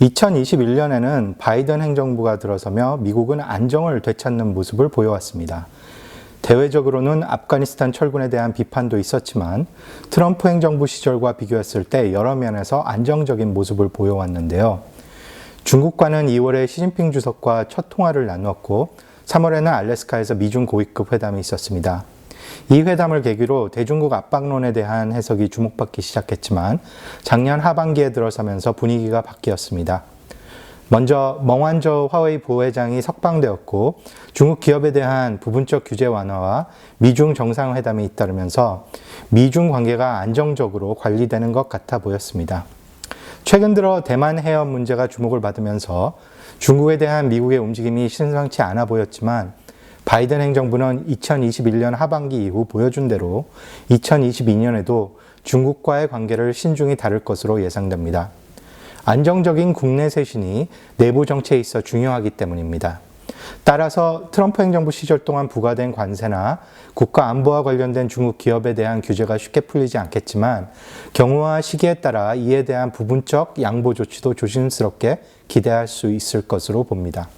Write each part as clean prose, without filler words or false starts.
2021년에는 바이든 행정부가 들어서며 미국은 안정을 되찾는 모습을 보여왔습니다. 대외적으로는 아프가니스탄 철군에 대한 비판도 있었지만 트럼프 행정부 시절과 비교했을 때 여러 면에서 안정적인 모습을 보여왔는데요. 중국과는 2월에 시진핑 주석과 첫 통화를 나누었고 3월에는 알래스카에서 미중 고위급 회담이 있었습니다. 이 회담을 계기로 대중국 압박론에 대한 해석이 주목받기 시작했지만 작년 하반기에 들어서면서 분위기가 바뀌었습니다. 먼저 멍완저 화웨이 부회장이 석방되었고 중국 기업에 대한 부분적 규제 완화와 미중 정상회담이 잇따르면서 미중 관계가 안정적으로 관리되는 것 같아 보였습니다. 최근 들어 대만 해협 문제가 주목을 받으면서 중국에 대한 미국의 움직임이 심상치 않아 보였지만 바이든 행정부는 2021년 하반기 이후 보여준 대로 2022년에도 중국과의 관계를 신중히 다룰 것으로 예상됩니다. 안정적인 국내 쇄신이 내부 정치에 있어 중요하기 때문입니다. 따라서 트럼프 행정부 시절 동안 부과된 관세나 국가 안보와 관련된 중국 기업에 대한 규제가 쉽게 풀리지 않겠지만 경우와 시기에 따라 이에 대한 부분적 양보 조치도 조심스럽게 기대할 수 있을 것으로 봅니다.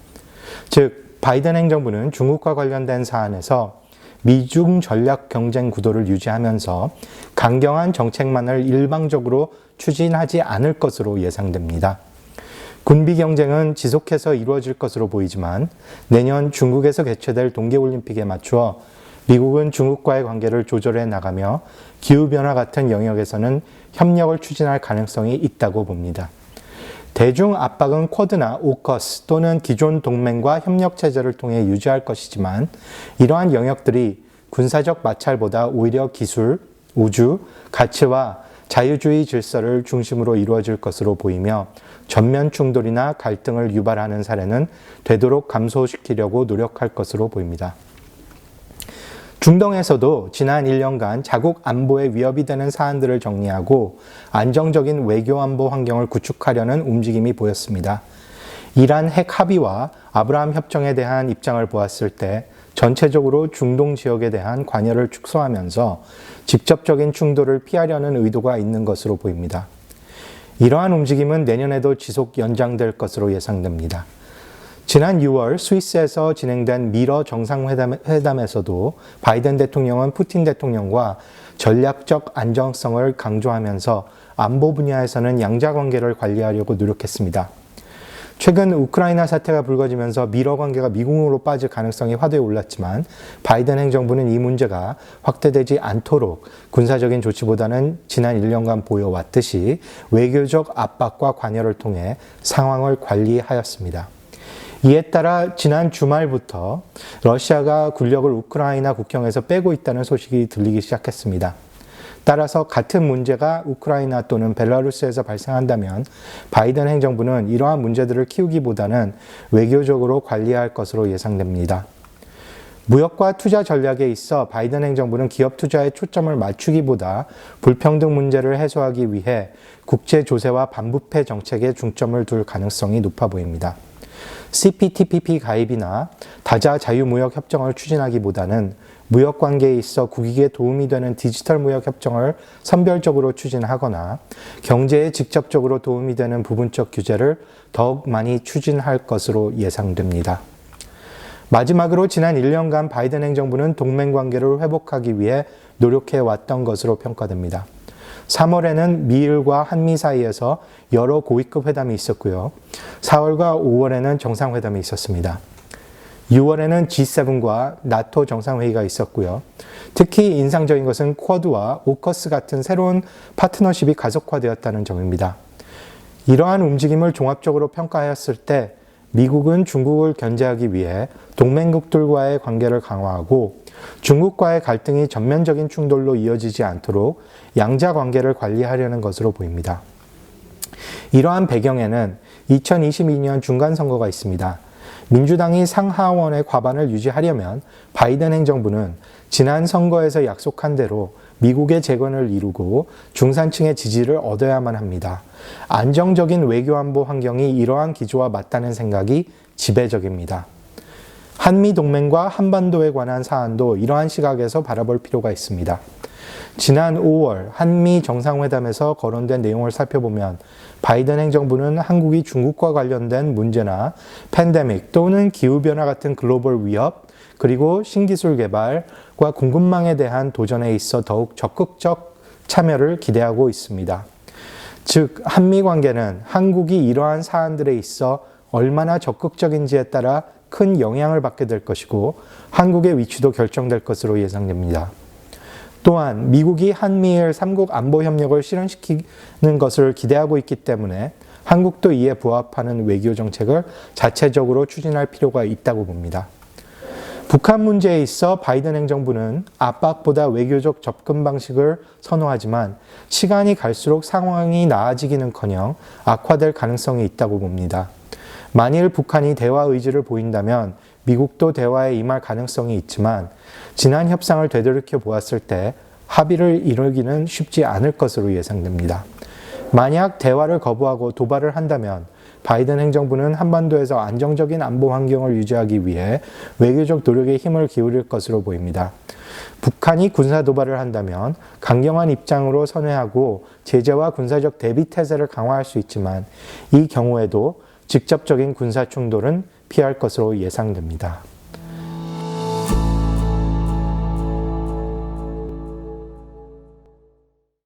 즉, 바이든 행정부는 중국과 관련된 사안에서 미중 전략 경쟁 구도를 유지하면서 강경한 정책만을 일방적으로 추진하지 않을 것으로 예상됩니다. 군비 경쟁은 지속해서 이루어질 것으로 보이지만 내년 중국에서 개최될 동계올림픽에 맞추어 미국은 중국과의 관계를 조절해 나가며 기후변화 같은 영역에서는 협력을 추진할 가능성이 있다고 봅니다. 대중 압박은 쿼드나 오커스 또는 기존 동맹과 협력체제를 통해 유지할 것이지만 이러한 영역들이 군사적 마찰보다 오히려 기술, 우주, 가치와 자유주의 질서를 중심으로 이루어질 것으로 보이며 전면 충돌이나 갈등을 유발하는 사례는 되도록 감소시키려고 노력할 것으로 보입니다. 중동에서도 지난 1년간 자국 안보에 위협이 되는 사안들을 정리하고 안정적인 외교안보 환경을 구축하려는 움직임이 보였습니다. 이란 핵 합의와 아브라함 협정에 대한 입장을 보았을 때 전체적으로 중동 지역에 대한 관여를 축소하면서 직접적인 충돌을 피하려는 의도가 있는 것으로 보입니다. 이러한 움직임은 내년에도 지속 연장될 것으로 예상됩니다. 지난 6월 스위스에서 진행된 미러 정상회담에서도 바이든 대통령은 푸틴 대통령과 전략적 안정성을 강조하면서 안보 분야에서는 양자 관계를 관리하려고 노력했습니다. 최근 우크라이나 사태가 불거지면서 미러 관계가 미궁으로 빠질 가능성이 화두에 올랐지만 바이든 행정부는 이 문제가 확대되지 않도록 군사적인 조치보다는 지난 1년간 보여왔듯이 외교적 압박과 관여를 통해 상황을 관리하였습니다. 이에 따라 지난 주말부터 러시아가 군력을 우크라이나 국경에서 빼고 있다는 소식이 들리기 시작했습니다. 따라서 같은 문제가 우크라이나 또는 벨라루스에서 발생한다면 바이든 행정부는 이러한 문제들을 키우기보다는 외교적으로 관리할 것으로 예상됩니다. 무역과 투자 전략에 있어 바이든 행정부는 기업 투자에 초점을 맞추기보다 불평등 문제를 해소하기 위해 국제 조세와 반부패 정책에 중점을 둘 가능성이 높아 보입니다. CPTPP 가입이나 다자 자유무역 협정을 추진하기보다는 무역 관계에 있어 국익에 도움이 되는 디지털 무역 협정을 선별적으로 추진하거나 경제에 직접적으로 도움이 되는 부분적 규제를 더욱 많이 추진할 것으로 예상됩니다. 마지막으로 지난 1년간 바이든 행정부는 동맹 관계를 회복하기 위해 노력해 왔던 것으로 평가됩니다. 3월에는 미일과 한미 사이에서 여러 고위급 회담이 있었고요. 4월과 5월에는 정상회담이 있었습니다. 6월에는 G7과 나토 정상회의가 있었고요. 특히 인상적인 것은 쿼드와 오커스 같은 새로운 파트너십이 가속화되었다는 점입니다. 이러한 움직임을 종합적으로 평가하였을 때 미국은 중국을 견제하기 위해 동맹국들과의 관계를 강화하고 중국과의 갈등이 전면적인 충돌로 이어지지 않도록 양자 관계를 관리하려는 것으로 보입니다. 이러한 배경에는 2022년 중간선거가 있습니다. 민주당이 상하원의 과반을 유지하려면 바이든 행정부는 지난 선거에서 약속한 대로 미국의 재건을 이루고 중산층의 지지를 얻어야만 합니다. 안정적인 외교안보 환경이 이러한 기조와 맞다는 생각이 지배적입니다. 한미 동맹과 한반도에 관한 사안도 이러한 시각에서 바라볼 필요가 있습니다. 지난 5월 한미 정상회담에서 거론된 내용을 살펴보면 바이든 행정부는 한국이 중국과 관련된 문제나 팬데믹 또는 기후변화 같은 글로벌 위협, 그리고 신기술 개발과 공급망에 대한 도전에 있어 더욱 적극적 참여를 기대하고 있습니다. 즉, 한미 관계는 한국이 이러한 사안들에 있어 얼마나 적극적인지에 따라 큰 영향을 받게 될 것이고 한국의 위치도 결정될 것으로 예상됩니다. 또한 미국이 한미일 3국 안보 협력을 실현시키는 것을 기대하고 있기 때문에 한국도 이에 부합하는 외교 정책을 자체적으로 추진할 필요가 있다고 봅니다. 북한 문제에 있어 바이든 행정부는 압박보다 외교적 접근 방식을 선호하지만 시간이 갈수록 상황이 나아지기는커녕 악화될 가능성이 있다고 봅니다. 만일 북한이 대화 의지를 보인다면 미국도 대화에 임할 가능성이 있지만 지난 협상을 되돌이켜 보았을 때 합의를 이루기는 쉽지 않을 것으로 예상됩니다. 만약 대화를 거부하고 도발을 한다면 바이든 행정부는 한반도에서 안정적인 안보 환경을 유지하기 위해 외교적 노력에 힘을 기울일 것으로 보입니다. 북한이 군사 도발을 한다면 강경한 입장으로 선회하고 제재와 군사적 대비 태세를 강화할 수 있지만 이 경우에도 직접적인 군사 충돌은 피할 것으로 예상됩니다.